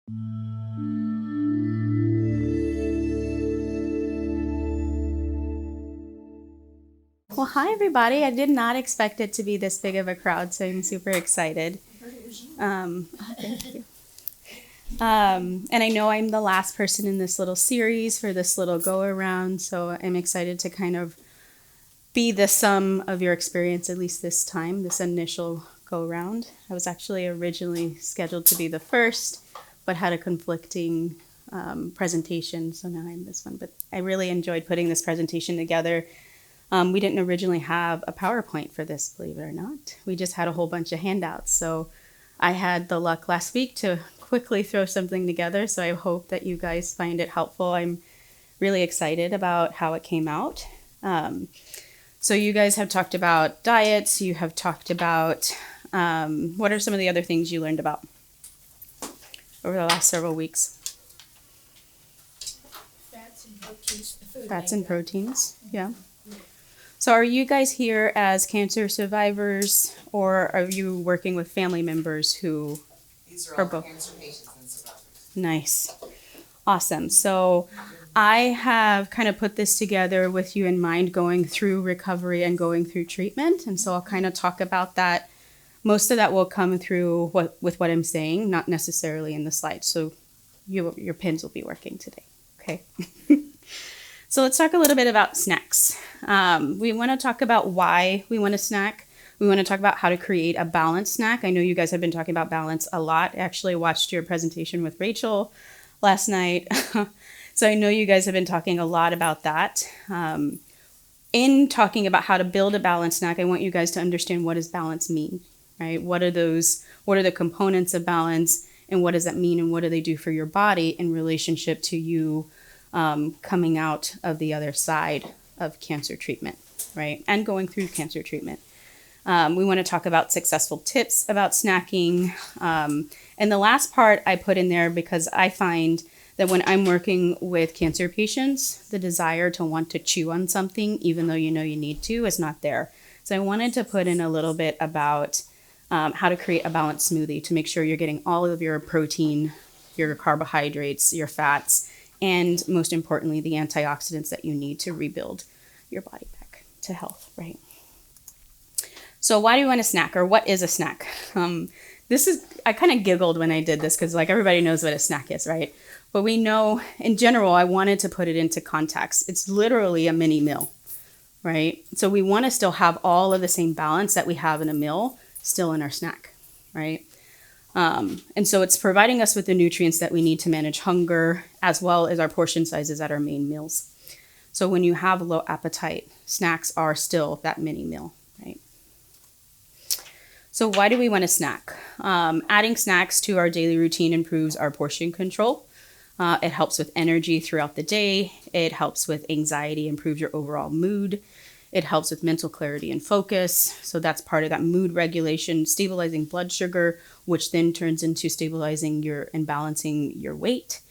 Well, hi everybody. I did not expect it to be this big of a crowd, so I'm super excited. Thank you. And I know I'm the last person in this little series for this little go around, so I'm excited to kind of be the sum of your experience, at least this time, this initial go around. I was actually originally scheduled to be the first, but had a conflicting presentation, so now I'm this one. But I really enjoyed putting this presentation together. We didn't originally have a PowerPoint for this, believe it or not. We just had a whole bunch of handouts. So I had the luck last week to quickly throw something together. So I hope that you guys find it helpful. I'm really excited about how it came out. So you guys have talked about diets. You have talked about what are some of the other things you learned about over the last several weeks? Fats and proteins. Fats and proteins, yeah. So are you guys here as cancer survivors, or are you working with family members who These are are all both? cancer patients and survivors. Nice. Awesome. So I have kind of put this together with you in mind, going through recovery and going through treatment. And so I'll kind of talk about that. Most of that will come through with what I'm saying, not necessarily in the slides. So your pins will be working today. Okay. So let's talk a little bit about snacks. We want to talk about why we want to snack. We want to talk about how to create a balanced snack. I know you guys have been talking about balance a lot. I actually watched your presentation with Rachel last night. So I know you guys have been talking a lot about that. In talking about how to build a balanced snack, I want you guys to understand, what does balance mean, right? What are the components of balance, and what does that mean, and what do they do for your body in relationship to you coming out of the other side of cancer treatment, right? And going through cancer treatment. We want to talk about successful tips about snacking. And the last part I put in there because I find that when I'm working with cancer patients, the desire to want to chew on something, even though you know you need to, is not there. So I wanted to put in a little bit about how to create a balanced smoothie to make sure you're getting all of your protein, your carbohydrates, your fats, and most importantly, the antioxidants that you need to rebuild your body back to health, right? So why do you want a snack, or what is a snack? I kind of giggled when I did this because like everybody knows what a snack is, right? But we know in general, I wanted to put it into context. It's literally a mini meal, right? So we want to still have all of the same balance that we have in a meal still in our snack, right? And so it's providing us with the nutrients that we need to manage hunger, as well as our portion sizes at our main meals. So when you have low appetite, snacks are still that mini meal, right? So why do we want to snack? Adding snacks to our daily routine improves our portion control. It helps with energy throughout the day. It helps with anxiety, improves your overall mood. It helps with mental clarity and focus. So that's part of that mood regulation, stabilizing blood sugar, which then turns into stabilizing and balancing your weight.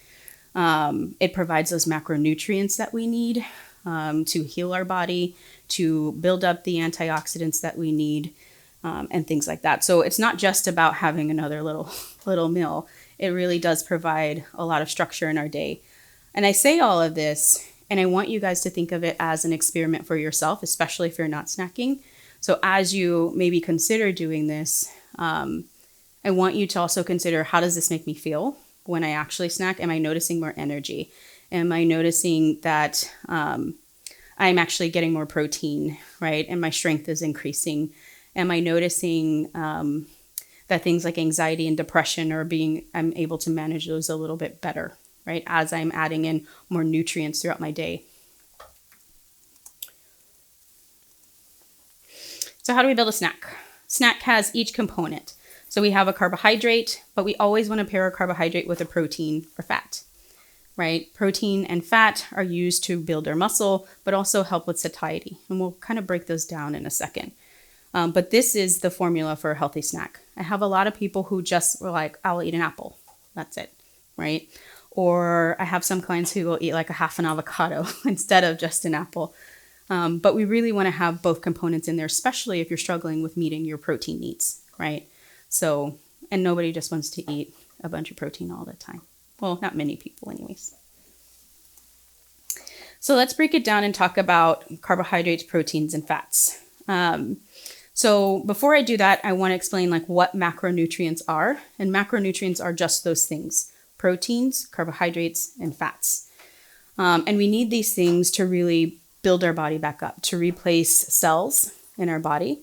It provides those macronutrients that we need to heal our body, to build up the antioxidants that we need, and things like that. So it's not just about having another little meal. It really does provide a lot of structure in our day. And I say all of this, and I want you guys to think of it as an experiment for yourself, especially if you're not snacking. So as you maybe consider doing this, I want you to also consider, how does this make me feel when I actually snack? Am I noticing more energy? Am I noticing that I'm actually getting more protein, right? And my strength is increasing? Am I noticing that things like anxiety and depression I'm able to manage those a little bit better, right? As I'm adding in more nutrients throughout my day. So how do we build a snack? Snack has each component. So we have a carbohydrate, but we always want to pair a carbohydrate with a protein or fat, right? Protein and fat are used to build our muscle, but also help with satiety. And we'll kind of break those down in a second. But this is the formula for a healthy snack. I have a lot of people who just were like, I'll eat an apple. That's it, right? Or I have some clients who will eat like a half an avocado instead of just an apple. But we really want to have both components in there, especially if you're struggling with meeting your protein needs, right? So, and nobody just wants to eat a bunch of protein all the time. Well, not many people anyways. So let's break it down and talk about carbohydrates, proteins, and fats. So before I do that, I want to explain like what macronutrients are. And macronutrients are just those things: proteins, carbohydrates, and fats. And we need these things to really build our body back up, to replace cells in our body,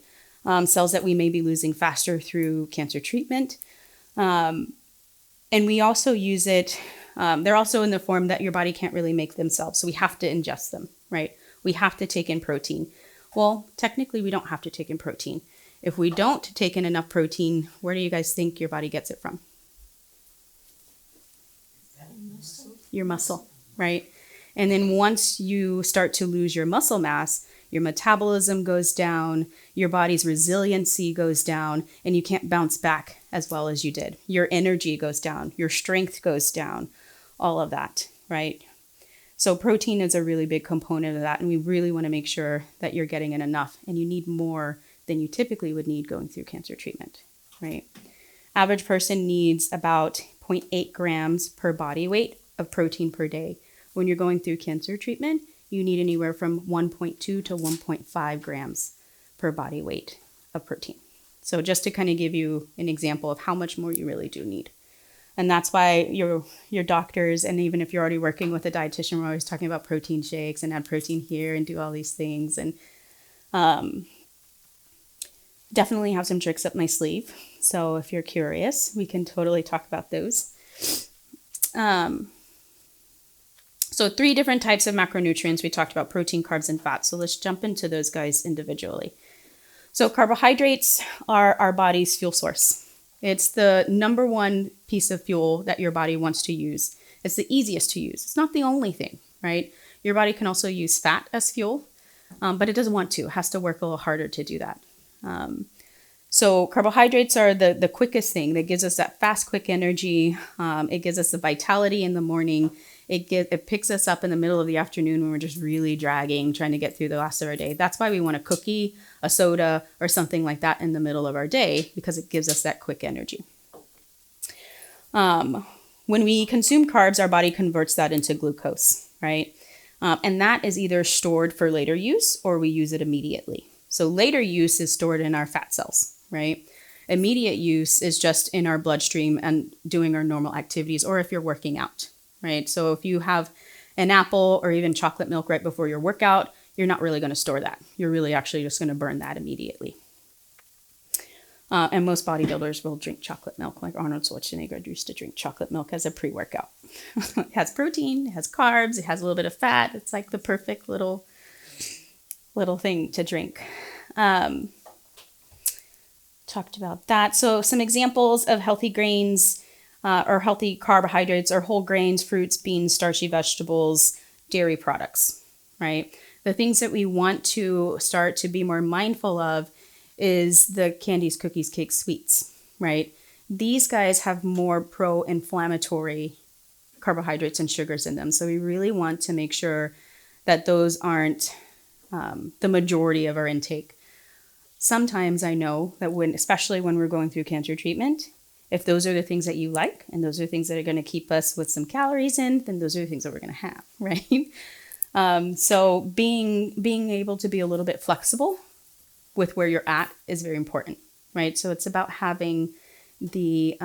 cells that we may be losing faster through cancer treatment. And we also use it, they're also in the form that your body can't really make themselves. So we have to ingest them, right? We have to take in protein. Well, technically, we don't have to take in protein. If we don't take in enough protein, where do you guys think your body gets it from? Your muscle, right? And then once you start to lose your muscle mass, your metabolism goes down, your body's resiliency goes down, and you can't bounce back as well as you did. Your energy goes down, your strength goes down, all of that, right? So protein is a really big component of that, and we really want to make sure that you're getting in enough, and you need more than you typically would need going through cancer treatment, right? Average person needs about 0.8 grams per body weight of protein per day. When you're going through cancer treatment, you need anywhere from 1.2 to 1.5 grams per body weight of protein. So just to kind of give you an example of how much more you really do need. And that's why your doctors, and even if you're already working with a dietitian, we're always talking about protein shakes and add protein here and do all these things. And definitely have some tricks up my sleeve. So if you're curious, we can totally talk about those. So 3 different types of macronutrients. We talked about protein, carbs, and fats. So let's jump into those guys individually. So carbohydrates are our body's fuel source. It's the number one piece of fuel that your body wants to use. It's the easiest to use. It's not the only thing, right? Your body can also use fat as fuel, but it doesn't want to. It has to work a little harder to do that. So carbohydrates are the quickest thing that gives us that fast, quick energy. It gives us the vitality in the morning. It picks us up in the middle of the afternoon when we're just really dragging, trying to get through the last of our day. That's why we want a cookie, a soda, or something like that in the middle of our day, because it gives us that quick energy. When we consume carbs, our body converts that into glucose, right? And that is either stored for later use or we use it immediately. So later use is stored in our fat cells, right? Immediate use is just in our bloodstream and doing our normal activities, or if you're working out, right? So if you have an apple or even chocolate milk right before your workout, you're not really going to store that. You're really actually just going to burn that immediately. And most bodybuilders will drink chocolate milk, like Arnold Schwarzenegger used to drink chocolate milk as a pre-workout. It has protein, it has carbs, it has a little bit of fat. It's like the perfect little thing to drink. Talked about that. So some examples of healthy grains or healthy carbohydrates are whole grains, fruits, beans, starchy vegetables, dairy products, right? The things that we want to start to be more mindful of is the candies, cookies, cakes, sweets, right? These guys have more pro-inflammatory carbohydrates and sugars in them. So we really want to make sure that those aren't the majority of our intake. Sometimes I know that especially when we're going through cancer treatment, if those are the things that you like, and those are things that are going to keep us with some calories in, then those are the things that we're going to have, right? So being able to be a little bit flexible with where you're at is very important, right? So it's about having the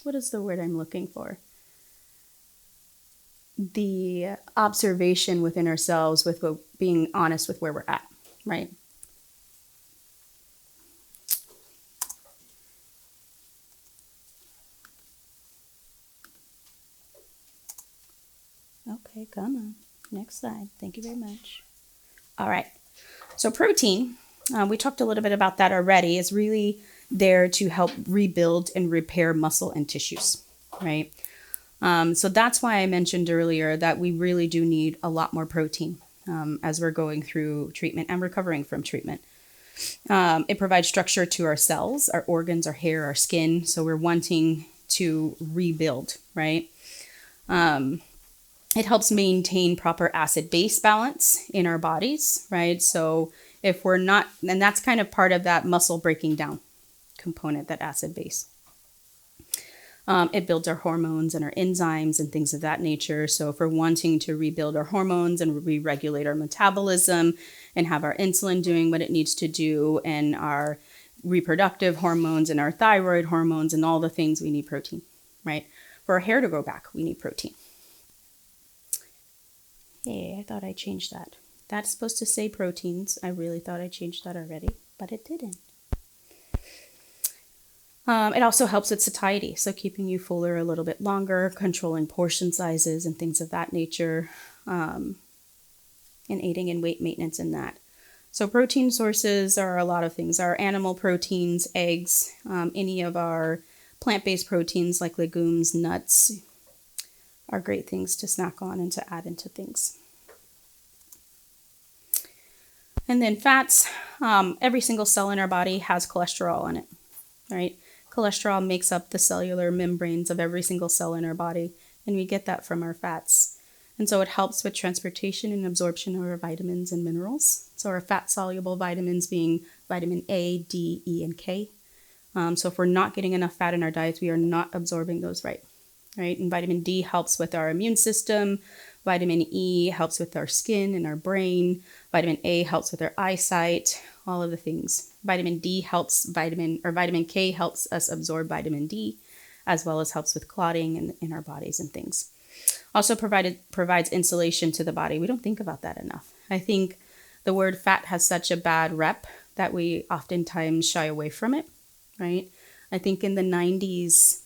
what is the word I'm looking for? The observation within ourselves with being honest with where we're at, right? Okay, come on. Next slide. Thank you very much. All right. So protein, we talked a little bit about that already, is really there to help rebuild and repair muscle and tissues, right? So that's why I mentioned earlier that we really do need a lot more protein as we're going through treatment and recovering from treatment. It provides structure to our cells, our organs, our hair, our skin. So we're wanting to rebuild, right? It helps maintain proper acid-base balance in our bodies, right? So if we're not, and that's kind of part of that muscle breaking down component, that acid base. It builds our hormones and our enzymes and things of that nature. So if we're wanting to rebuild our hormones and re-regulate our metabolism and have our insulin doing what it needs to do, and our reproductive hormones and our thyroid hormones and all the things, we need protein, right? For our hair to grow back, we need protein. Hey, I thought I changed that. That's supposed to say proteins. I really thought I changed that already, but it didn't. It also helps with satiety, so keeping you fuller a little bit longer, controlling portion sizes and things of that nature, and aiding in weight maintenance in that. So protein sources are a lot of things. Our animal proteins, eggs, any of our plant-based proteins like legumes, nuts are great things to snack on and to add into things. And then fats, every single cell in our body has cholesterol in it, right? Cholesterol makes up the cellular membranes of every single cell in our body, and we get that from our fats. And so it helps with transportation and absorption of our vitamins and minerals. So our fat-soluble vitamins being vitamin A, D, E, and K. So if we're not getting enough fat in our diets, we are not absorbing those right? And vitamin D helps with our immune system. Vitamin E helps with our skin and our brain. Vitamin A helps with our eyesight, all of the things. Vitamin K helps us absorb vitamin D, as well as helps with clotting in our bodies and things. Also provides insulation to the body. We don't think about that enough. I think the word fat has such a bad rep that we oftentimes shy away from it, right? I think in the 90s,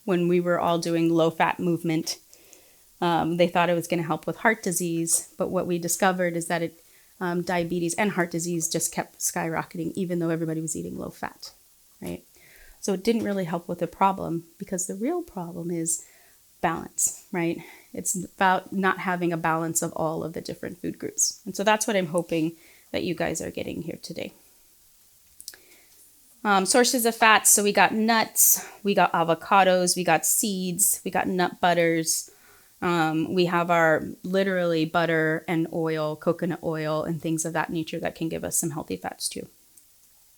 when we were all doing low-fat movement, they thought it was going to help with heart disease. But what we discovered is that diabetes and heart disease just kept skyrocketing, even though everybody was eating low-fat, right? So it didn't really help with the problem, because the real problem is balance, right? It's about not having a balance of all of the different food groups. And so that's what I'm hoping that you guys are getting here today. Sources of fats. So we got nuts, we got avocados, we got seeds, we got nut butters. We have our literally butter and oil, coconut oil, and things of that nature that can give us some healthy fats too.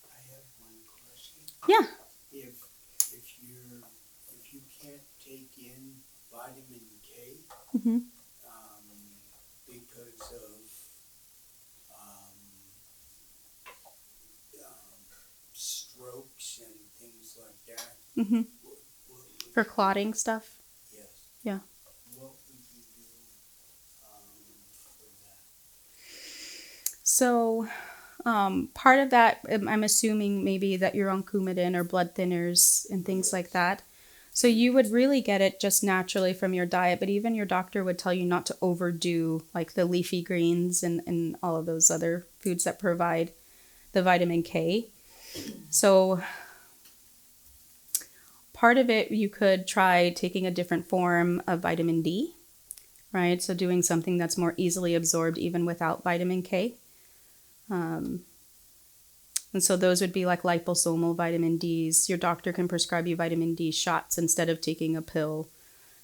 I have one question. Yeah. If you can't take in vitamin K, Mm-hmm. because of strokes and things like that. Mm-hmm. For clotting stuff? Yes. Yeah. What would you do for that? So part of that, I'm assuming maybe that you're on Coumadin or blood thinners and things like that. So you would really get it just naturally from your diet, but even your doctor would tell you not to overdo like the leafy greens and all of those other foods that provide the vitamin K. So part of it, you could try taking a different form of vitamin D, right? So doing something that's more easily absorbed even without vitamin K. And so those would be like liposomal vitamin Ds. Your doctor can prescribe you vitamin D shots instead of taking a pill.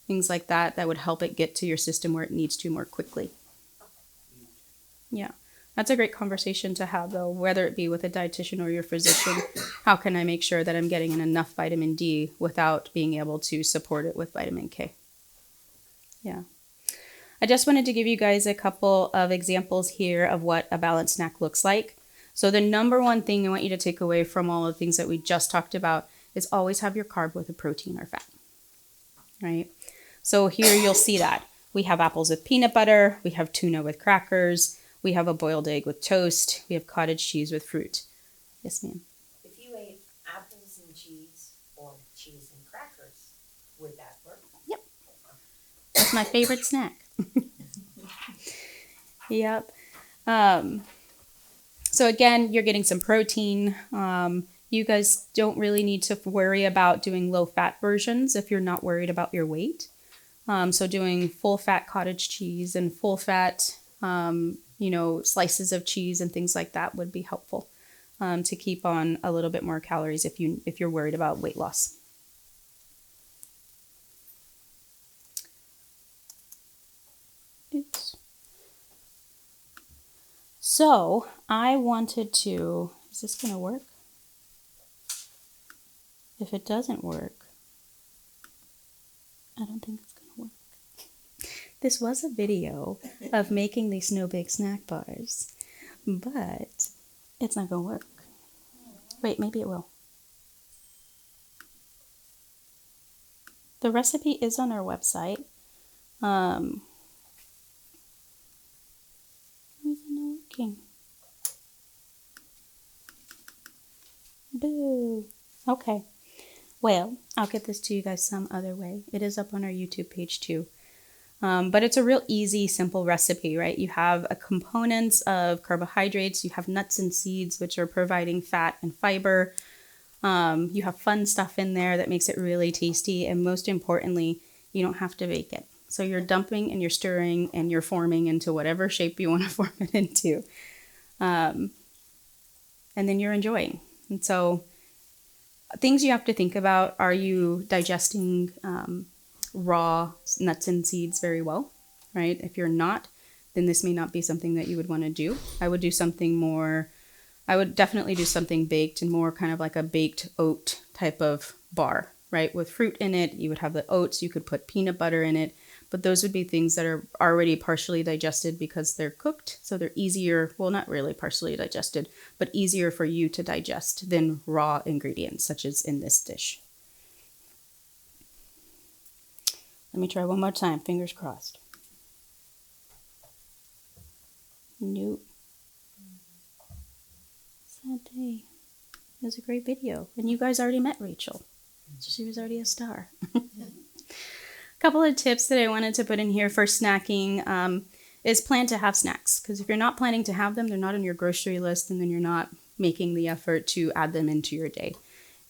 Things like that would help it get to your system where it needs to more quickly. Yeah. That's a great conversation to have, though, whether it be with a dietitian or your physician. How can I make sure that I'm getting in enough vitamin D without being able to support it with vitamin K? Yeah. I just wanted to give you guys a couple of examples here of what a balanced snack looks like. So the number one thing I want you to take away from all of the things that we just talked about is always have your carb with a protein or fat, right? So here you'll see that. We have apples with peanut butter. We have tuna with crackers. We have a boiled egg with toast. We have cottage cheese with fruit. Yes, ma'am. If you ate apples and cheese or cheese and crackers, would that work? Yep. That's my favorite snack. Yep. So again, you're getting some protein. You guys don't really need to worry about doing low-fat versions if you're not worried about your weight. So doing full-fat cottage cheese and full-fat, slices of cheese and things like that would be helpful to keep on a little bit more calories if you're worried about weight loss. Oops. So I wanted to, is this going to work? If it doesn't work, I don't think it's going to work. This was a video of making these Snow Big snack bars, but it's not going to work. Wait, maybe it will. The recipe is on our website. Why is it not working? Boo. Okay. Well, I'll get this to you guys some other way. It is up on our YouTube page too. But it's a real easy, simple recipe, right? You have a components of carbohydrates. You have nuts and seeds, which are providing fat and fiber. You have fun stuff in there that makes it really tasty. And most importantly, you don't have to bake it. So you're dumping and you're stirring and you're forming into whatever shape you want to form it into. And then you're enjoying. And so things you have to think about, are you digesting raw nuts and seeds very well, right? If you're not, then this may not be something that you would want to do. I would definitely do something baked and more kind of like a baked oat type of bar, right? With fruit in it, you would have the oats, you could put peanut butter in it, but those would be things that are already partially digested because they're cooked. So they're easier, well, not really partially digested, but easier for you to digest than raw ingredients, such as in this dish. Let me try one more time, fingers crossed. Nope. Sad day. It was a great video. And you guys already met Rachel. She was already a star. Couple of tips that I wanted to put in here for snacking is plan to have snacks. Because if you're not planning to have them, they're not on your grocery list, and then you're not making the effort to add them into your day.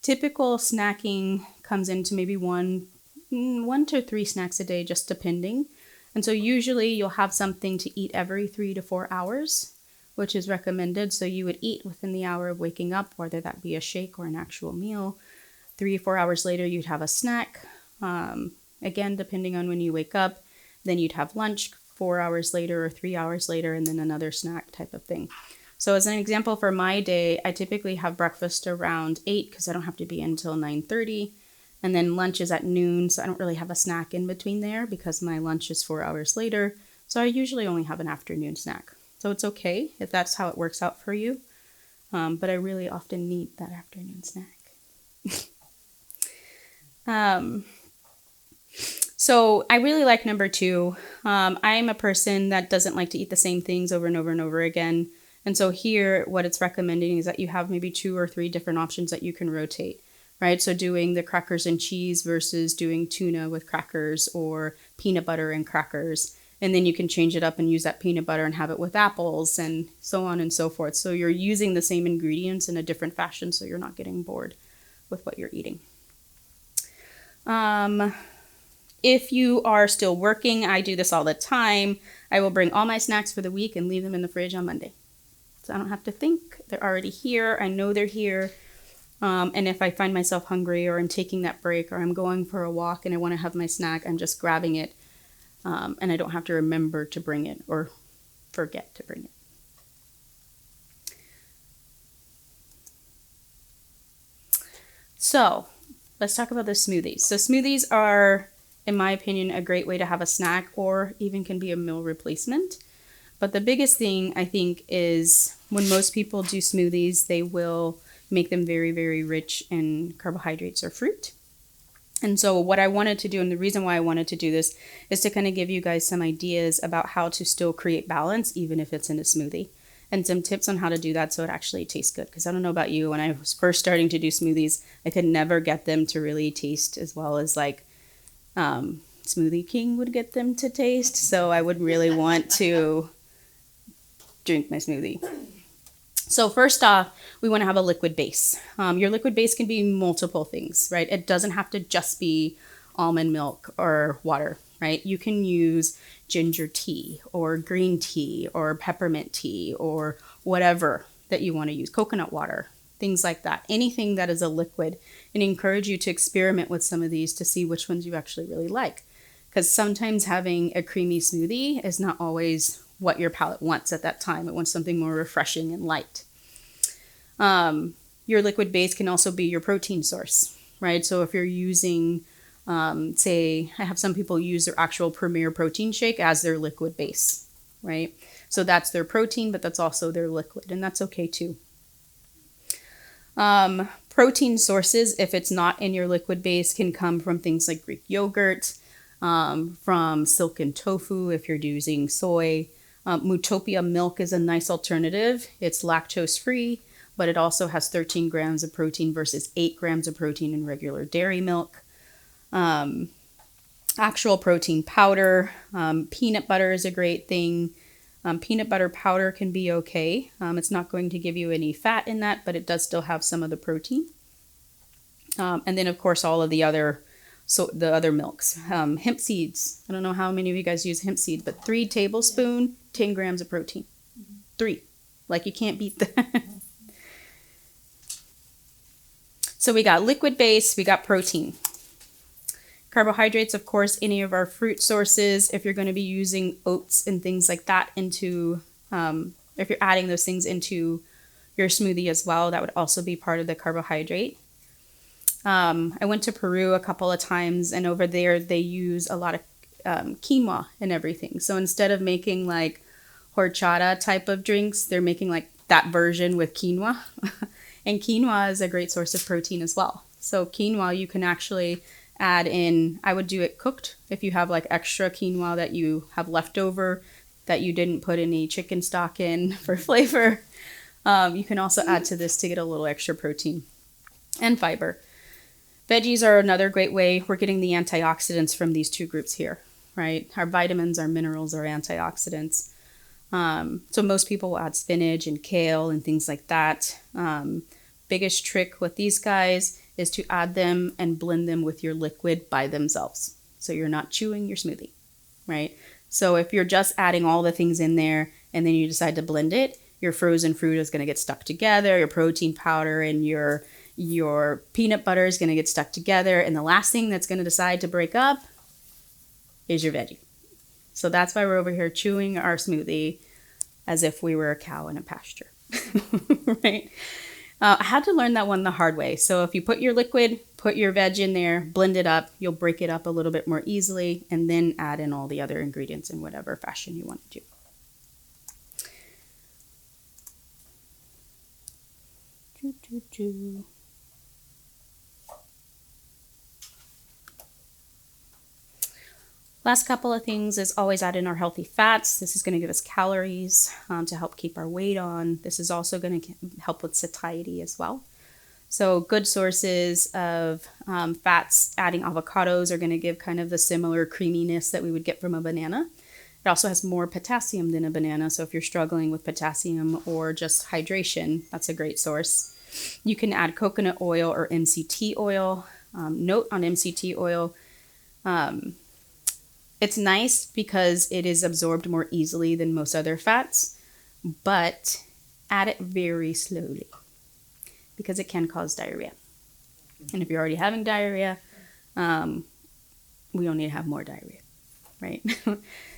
Typical snacking comes into maybe one to three snacks a day, just depending. And so usually you'll have something to eat every 3 to 4 hours, which is recommended. So you would eat within the hour of waking up, whether that be a shake or an actual meal. 3 or 4 hours later, you'd have a snack. Again, depending on when you wake up, then you'd have lunch 4 hours later or 3 hours later, and then another snack type of thing. So as an example for my day, I typically have breakfast around 8 because I don't have to be in until 9:30. And then lunch is at noon, so I don't really have a snack in between there because my lunch is 4 hours later. So I usually only have an afternoon snack. So it's okay if that's how it works out for you. But I really often need that afternoon snack. So I really like number 2. I'm a person that doesn't like to eat the same things over and over and over again. And so here, what it's recommending is that you have maybe 2 or 3 different options that you can rotate. Right, so doing the crackers and cheese versus doing tuna with crackers or peanut butter and crackers. And then you can change it up and use that peanut butter and have it with apples and so on and so forth. So you're using the same ingredients in a different fashion so you're not getting bored with what you're eating. If you are still working, I do this all the time. I will bring all my snacks for the week and leave them in the fridge on Monday. So I don't have to think. They're already here. I know they're here. And if I find myself hungry or I'm taking that break or I'm going for a walk and I want to have my snack, I'm just grabbing it. And I don't have to remember to bring it or forget to bring it. So let's talk about the smoothies. So smoothies are, in my opinion, a great way to have a snack or even can be a meal replacement. But the biggest thing I think is when most people do smoothies, they will make them very, very rich in carbohydrates or fruit. And so what I wanted to do, and the reason why I wanted to do this, is to kind of give you guys some ideas about how to still create balance, even if it's in a smoothie, and some tips on how to do that so it actually tastes good. Because I don't know about you, when I was first starting to do smoothies, I could never get them to really taste as well as like Smoothie King would get them to taste. So I would really want to drink my smoothie. So first off, we want to have a liquid base. Your liquid base can be multiple things, right? It doesn't have to just be almond milk or water, right? You can use ginger tea or green tea or peppermint tea or whatever that you want to use, coconut water, things like that. Anything that is a liquid, and encourage you to experiment with some of these to see which ones you actually really like. Because sometimes having a creamy smoothie is not always what your palate wants at that time. It wants something more refreshing and light. Your liquid base can also be your protein source, right? So if you're using, say, I have some people use their actual Premier protein shake as their liquid base, right? So that's their protein, but that's also their liquid, and that's okay too. Protein sources, if it's not in your liquid base, can come from things like Greek yogurt, from silken tofu if you're using soy. Mutopia milk is a nice alternative. It's lactose free, but it also has 13 grams of protein versus 8 grams of protein in regular dairy milk. Actual protein powder, peanut butter is a great thing. Peanut butter powder can be okay. It's not going to give you any fat in that, but it does still have some of the protein. And then, of course, all of the other milks. Hemp seeds. I don't know how many of you guys use hemp seeds, but 3 tablespoons, 10 grams of protein. 3. Like, you can't beat that. So we got liquid base, we got protein. Carbohydrates, of course, any of our fruit sources. If you're going to be using oats and things like that into, if you're adding those things into your smoothie as well, that would also be part of the carbohydrate. I went to Peru a couple of times, and over there they use a lot of quinoa and everything. So instead of making like horchata type of drinks, they're making like that version with quinoa. And quinoa is a great source of protein as well. So quinoa you can actually add in, I would do it cooked if you have like extra quinoa that you have left over that you didn't put any chicken stock in for flavor. You can also add to this to get a little extra protein and fiber. Veggies are another great way. We're getting the antioxidants from these 2 groups here, right? Our vitamins, our minerals, our antioxidants. So most people will add spinach and kale and things like that. Biggest trick with these guys is to add them and blend them with your liquid by themselves. So you're not chewing your smoothie, right? So if you're just adding all the things in there and then you decide to blend it, your frozen fruit is going to get stuck together, your protein powder and your peanut butter is going to get stuck together, and the last thing that's going to decide to break up is your veggie. So that's why we're over here chewing our smoothie as if we were a cow in a pasture, right? I had to learn that one the hard way. So if you put your liquid, put your veg in there, blend it up, you'll break it up a little bit more easily, and then add in all the other ingredients in whatever fashion you want to do. Last couple of things is always add in our healthy fats. This is going to give us calories to help keep our weight on. This is also going to help with satiety as well. So good sources of fats, adding avocados are going to give kind of the similar creaminess that we would get from a banana. It also has more potassium than a banana. So if you're struggling with potassium or just hydration, that's a great source. You can add coconut oil or MCT oil. Note on MCT oil, it's nice because it is absorbed more easily than most other fats, but add it very slowly because it can cause diarrhea. And if you're already having diarrhea, we don't need to have more diarrhea, right?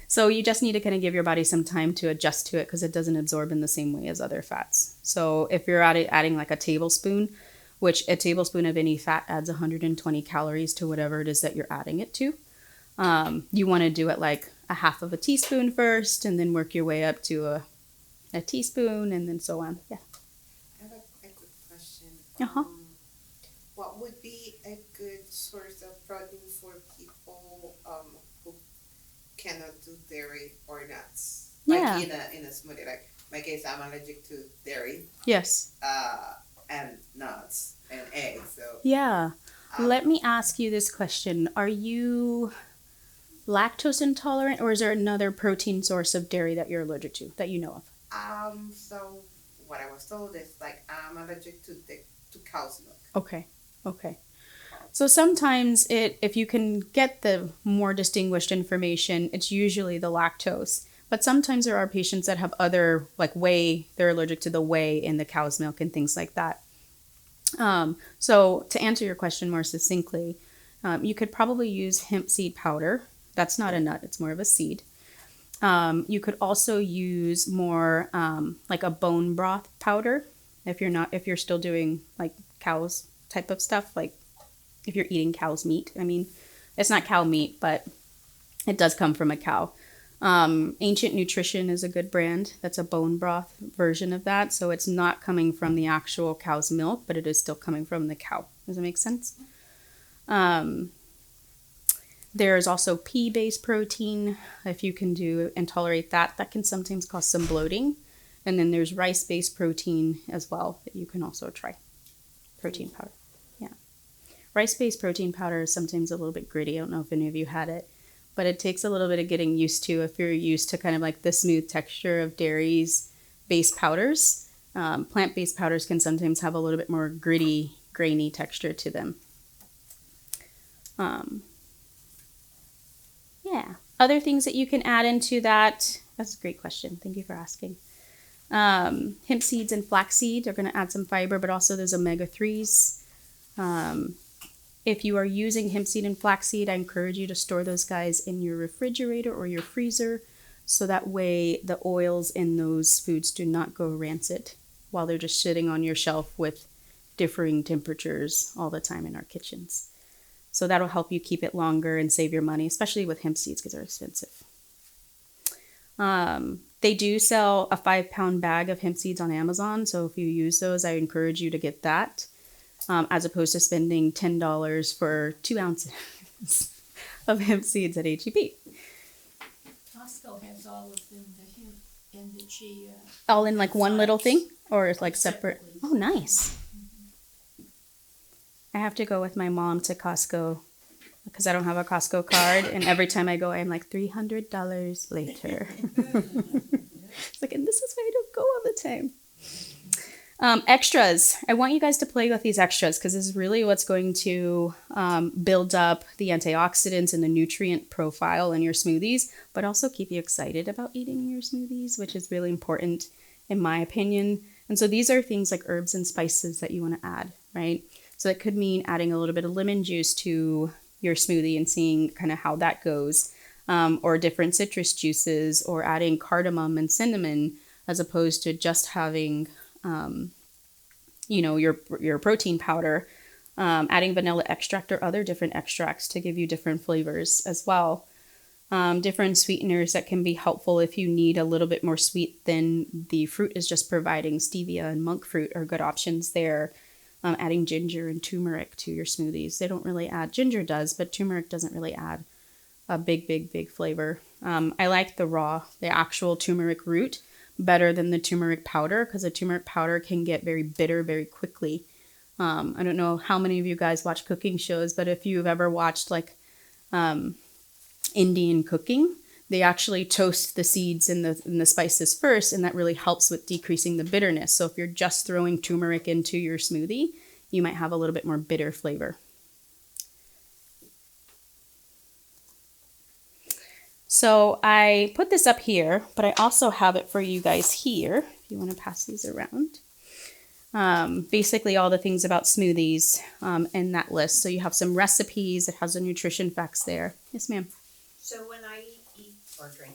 So you just need to kind of give your body some time to adjust to it because it doesn't absorb in the same way as other fats. So if you're adding like a tablespoon, which a tablespoon of any fat adds 120 calories to whatever it is that you're adding it to. You want to do it like a half of a teaspoon first and then work your way up to a teaspoon and then so on. Yeah. I have a quick question. Uh-huh. What would be a good source of protein for people who cannot do dairy or nuts? Yeah. Like in a smoothie. Like in my case, I'm allergic to dairy. Yes. And nuts and eggs. So Yeah. Let me ask you this question. Are you lactose intolerant, or is there another protein source of dairy that you're allergic to that you know of? So what I was told is like I'm allergic to cow's milk. Okay. So sometimes if you can get the more distinguished information, it's usually the lactose. But sometimes there are patients that have other, like whey, they're allergic to the whey in the cow's milk and things like that. So to answer your question more succinctly, you could probably use hemp seed powder. That's not a nut, it's more of a seed. You could also use more like a bone broth powder if you're still doing like cow's type of stuff, like if you're eating cow's meat. I mean, it's not cow meat, but it does come from a cow. Ancient Nutrition is a good brand. That's a bone broth version of that. So it's not coming from the actual cow's milk, but it is still coming from the cow. Does that make sense? There's also pea-based protein. If you can do and tolerate that, that can sometimes cause some bloating. And then there's rice-based protein as well that you can also try. Protein powder. Yeah. Rice-based protein powder is sometimes a little bit gritty. I don't know if any of you had it, but it takes a little bit of getting used to if you're used to kind of like the smooth texture of dairies based powders. Plant-based powders can sometimes have a little bit more gritty, grainy texture to them. Yeah. Other things that you can add into that. That's a great question. Thank you for asking. Hemp seeds and flaxseed are going to add some fiber, but also there's omega-3s. If you are using hemp seed and flaxseed, I encourage you to store those guys in your refrigerator or your freezer, so that way the oils in those foods do not go rancid while they're just sitting on your shelf with differing temperatures all the time in our kitchens. So that'll help you keep it longer and save your money, especially with hemp seeds because they're expensive. They do sell a 5-pound bag of hemp seeds on Amazon. So if you use those, I encourage you to get that, as opposed to spending $10 for 2 ounces of hemp seeds at HEB. Costco has all of them, the hemp and the chia. All in like one little thing, or it's like separate? Separately. Oh, nice. I have to go with my mom to Costco because I don't have a Costco card, and every time I go, I'm like $300 later. It's like, and this is why I don't go all the time. Extras. I want you guys to play with these extras because this is really what's going to build up the antioxidants and the nutrient profile in your smoothies, but also keep you excited about eating your smoothies, which is really important in my opinion. And so these are things like herbs and spices that you want to add, right? So that could mean adding a little bit of lemon juice to your smoothie and seeing kind of how that goes, or different citrus juices, or adding cardamom and cinnamon as opposed to just having, your protein powder, adding vanilla extract or other different extracts to give you different flavors as well. Different sweeteners that can be helpful if you need a little bit more sweet than the fruit is just providing. Stevia and monk fruit are good options there. Adding ginger and turmeric to your smoothies. They don't really add, ginger does, but turmeric doesn't really add a big flavor. I like the actual turmeric root better than the turmeric powder because the turmeric powder can get very bitter very quickly. I don't know how many of you guys watch cooking shows, but if you've ever watched like Indian cooking, they actually toast the seeds and the spices first, and that really helps with decreasing the bitterness. So if you're just throwing turmeric into your smoothie, you might have a little bit more bitter flavor. So I put this up here, but I also have it for you guys here, if you want to pass these around. Basically all the things about smoothies in that list. So you have some recipes. It has the nutrition facts there. Yes, ma'am. So when I eat or drink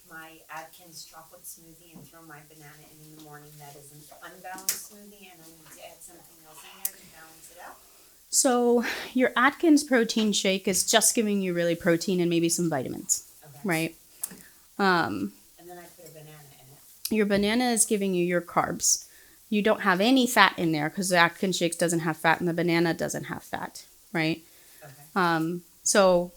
my Atkins chocolate smoothie and throw my banana in the morning, that is an unbalanced smoothie, and I need to add something else in there to balance it out? So your Atkins protein shake is just giving you really protein and maybe some vitamins, Okay. right? And then I put a banana in it. Your banana is giving you your carbs. You don't have any fat in there because the Atkins shakes doesn't have fat and the banana doesn't have fat, right? Okay. So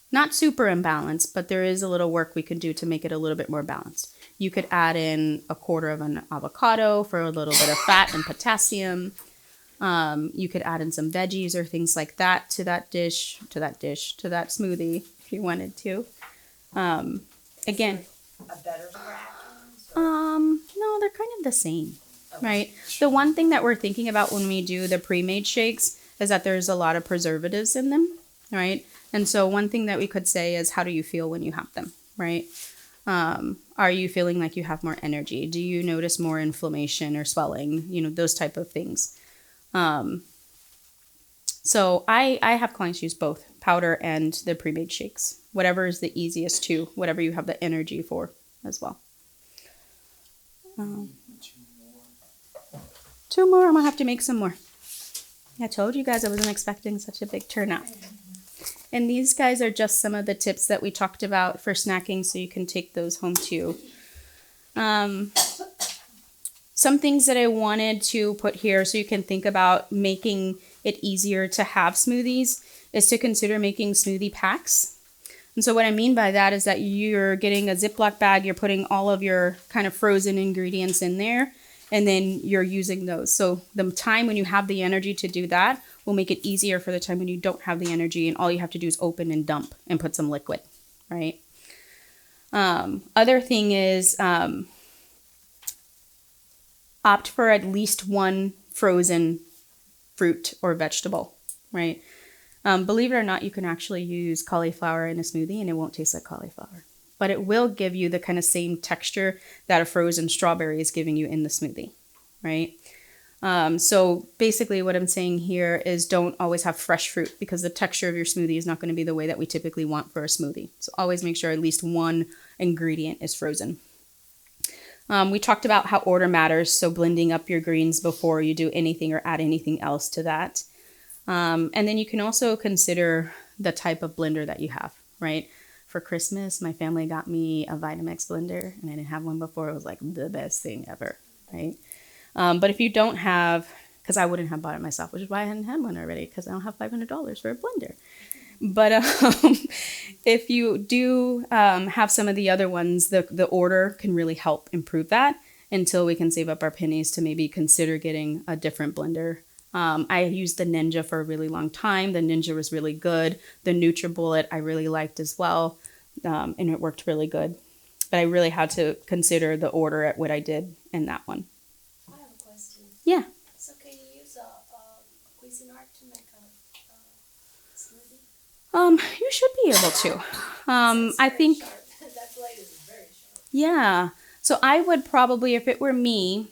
not super imbalanced, but there is a little work we could do to make it a little bit more balanced. You could add in a quarter of an avocado for a little bit of fat and potassium. You could add in some veggies or things like that to that smoothie if you wanted to. Again, A better for Atkins? no, they're kind of the same, right? The one thing that we're thinking about when we do the pre-made shakes is that there's a lot of preservatives in them, right? And so one thing that we could say is, how do you feel when you have them, right? Are you feeling like you have more energy? Do you notice more inflammation or swelling? Those type of things. So I have clients use both powder and the pre-made shakes. Whatever is the easiest to, whatever you have the energy for as well. Two more. I'm gonna have to make some more. I told you guys I wasn't expecting such a big turnout. And these guys are just some of the tips that we talked about for snacking, so you can take those home too. Some things that I wanted to put here so you can think about making it easier to have smoothies is to consider making smoothie packs. And so what I mean by that is that you're getting a Ziploc bag, you're putting all of your kind of frozen ingredients in there, and then you're using those. So the time when you have the energy to do that will make it easier for the time when you don't have the energy and all you have to do is open and dump and put some liquid, right? Other thing is opt for at least one frozen fruit or vegetable, right? Believe it or not, you can actually use cauliflower in a smoothie and it won't taste like cauliflower. But it will give you the kind of same texture that a frozen strawberry is giving you in the smoothie, right? So basically what I'm saying here is don't always have fresh fruit because the texture of your smoothie is not going to be the way that we typically want for a smoothie. So always make sure at least one ingredient is frozen. We talked about how order matters, so blending up your greens before you do anything or add anything else to that. And then you can also consider the type of blender that you have, right? For Christmas, my family got me a Vitamix blender, and I didn't have one before. It was like the best thing ever, right? But if you don't have, because I wouldn't have bought it myself, which is why I hadn't had one already, because I don't have $500 for a blender. But if you do have some of the other ones, the order can really help improve that until we can save up our pennies to maybe consider getting a different blender. I used the Ninja for a really long time. The Ninja was really good. The NutriBullet I really liked as well, and it worked really good. But I really had to consider the order at what I did in that one. I have a question. Yeah. So can you use a Cuisinart to make a smoothie? You should be able to. I think. Sharp. That blade is very sharp. Yeah. So I would probably, if it were me,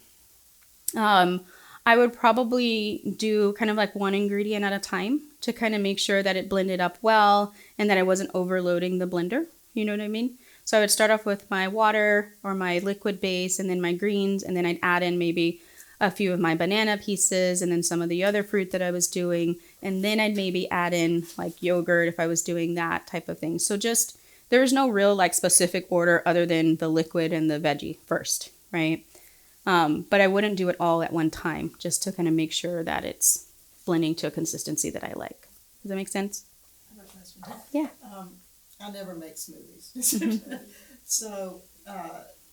I would probably do kind of like one ingredient at a time to kind of make sure that it blended up well and that I wasn't overloading the blender. You know what I mean? So I would start off with my water or my liquid base and then my greens, and then I'd add in maybe a few of my banana pieces and then some of the other fruit that I was doing. And then I'd maybe add in like yogurt if I was doing that type of thing. So just, there's no real like specific order other than the liquid and the veggie first, right? But I wouldn't do it all at one time just to kind of make sure that it's blending to a consistency that I like. Does that make sense? I have a question. Yeah. I never make smoothies. So,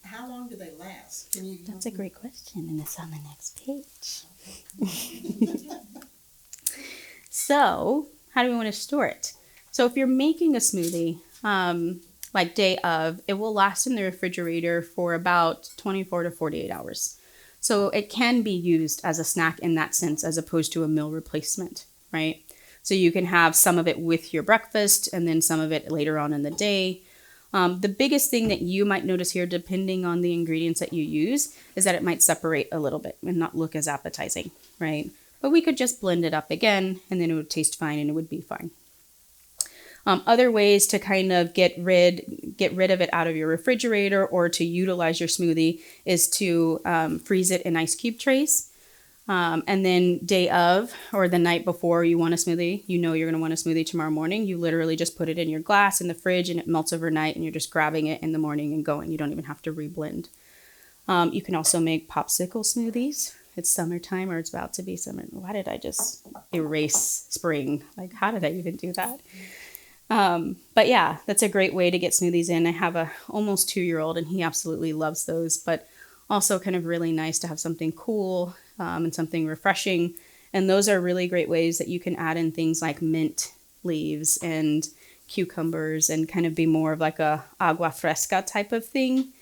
how long do they last? Can you? That's a great question, and it's on the next page. So, how do we want to store it? So, if you're making a smoothie, like day of, it will last in the refrigerator for about 24 to 48 hours. So it can be used as a snack in that sense, as opposed to a meal replacement, right? So you can have some of it with your breakfast and then some of it later on in the day. The biggest thing that you might notice here, depending on the ingredients that you use, is that it might separate a little bit and not look as appetizing, right? But we could just blend it up again and then it would taste fine and it would be fine. Other ways to kind of get rid of it out of your refrigerator or to utilize your smoothie is to freeze it in ice cube trays. And then day of or the night before you want a smoothie, you know you're going to want a smoothie tomorrow morning. You literally just put it in your glass in the fridge and it melts overnight and you're just grabbing it in the morning and going. You don't even have to reblend. You can also make popsicle smoothies. It's summertime or it's about to be summer. Why did I just erase spring? Like, how did I even do that? But yeah, that's a great way to get smoothies in. I have a almost 2-year-old and he absolutely loves those, but also kind of really nice to have something cool and something refreshing. And those are really great ways that you can add in things like mint leaves and cucumbers and kind of be more of like a agua fresca type of thing,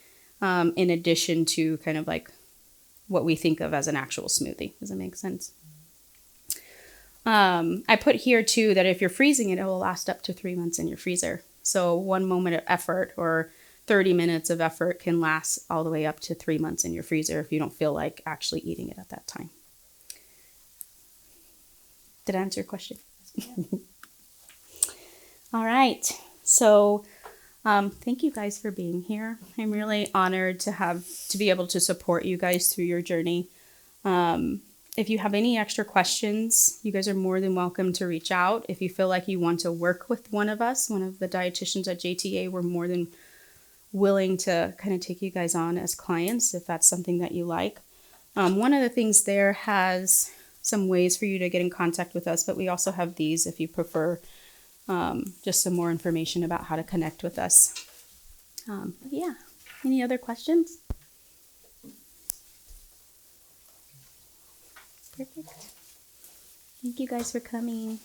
in addition to kind of like what we think of as an actual smoothie. Does that make sense? I put here too that if you're freezing it, it will last up to 3 months in your freezer. So 1 moment of effort or 30 minutes of effort can last all the way up to 3 months in your freezer if you don't feel like actually eating it at that time. Did I answer your question? All right. So thank you guys for being here. I'm really honored to be able to support you guys through your journey. If you have any extra questions, you guys are more than welcome to reach out. If you feel like you want to work with one of us, one of the dietitians at JTA, we're more than willing to kind of take you guys on as clients if that's something that you like. One of the things there has some ways for you to get in contact with us, but we also have these if you prefer just some more information about how to connect with us. But yeah, any other questions? Perfect. Thank you guys for coming.